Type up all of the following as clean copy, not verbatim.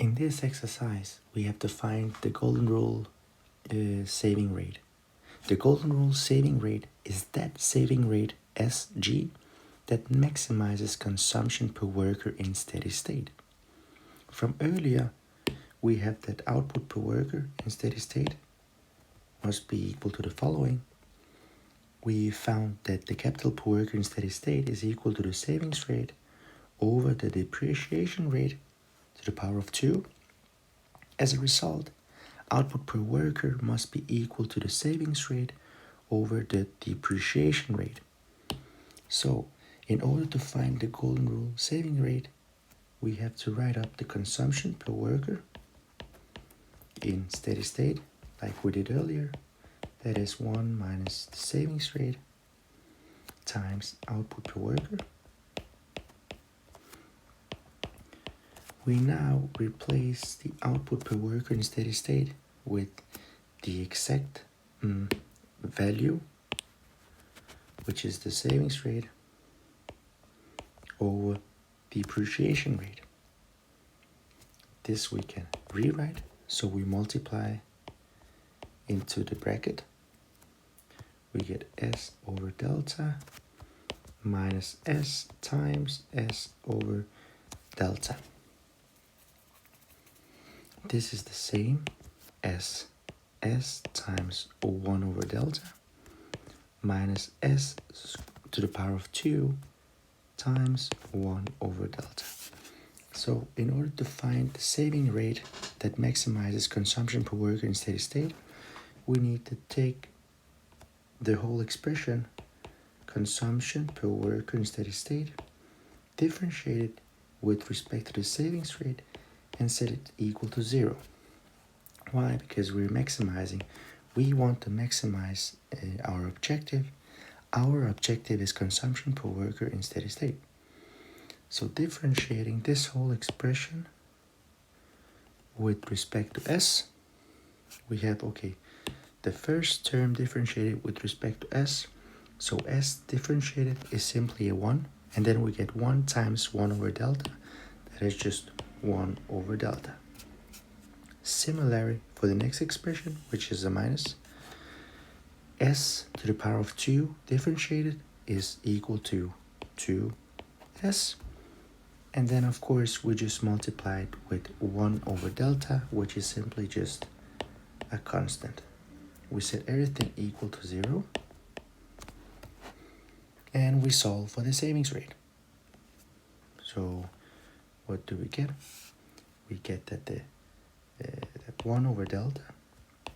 In this exercise, we have to find the golden rule saving rate. The golden rule saving rate is that saving rate SG that maximizes consumption per worker in steady state. From earlier, we have that output per worker in steady state must be equal to the following. We found that the capital per worker in steady state is equal to the savings rate over the depreciation rate to the power of 2. As a result, output per worker must be equal to the savings rate over the depreciation rate. So, in order to find the golden rule saving rate, we have to write up the consumption per worker in steady state, like we did earlier. That is 1 minus the savings rate times output per worker. We now replace the output per worker in steady state with the exact value, which is the savings rate over depreciation rate. This we can rewrite, so we multiply into the bracket. We get S over delta minus S times S over delta. This is the same as S times 1 over delta minus S to the power of 2 times 1 over delta. So in order to find the saving rate that maximizes consumption per worker in steady state, we need to take the whole expression, consumption per worker in steady state, differentiate it with respect to the savings rate, and set it equal to 0. Why? Because we're maximizing. We want to maximize our objective. Our objective is consumption per worker in steady state. So differentiating this whole expression with respect to S, we have, the first term differentiated with respect to S. So S differentiated is simply a 1, and then we get 1 times 1 over delta. That is just 1 over delta. Similarly, for the next expression, which is a minus, S to the power of 2 differentiated is equal to 2S. And then, of course, we just multiply it with 1 over delta, which is simply just a constant. We set everything equal to 0, and we solve for the savings rate. So what do we get? We get that that 1 over delta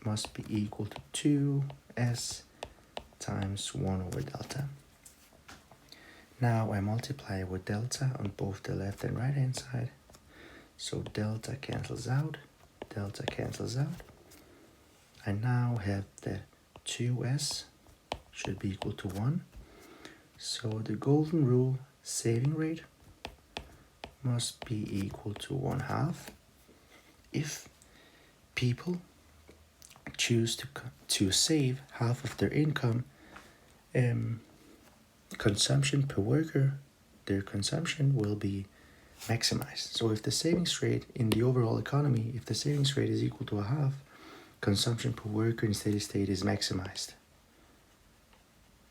must be equal to 2S times 1 over delta. Now I multiply with delta on both the left and right hand side. So delta cancels out, delta cancels out. I now have that 2S should be equal to 1. So the golden rule saving rate must be equal to 1/2 if people choose to save half of their income. Consumption per worker, their consumption will be maximized. So if the savings rate in the overall economy, if the savings rate is equal to 1/2, consumption per worker in steady state is maximized.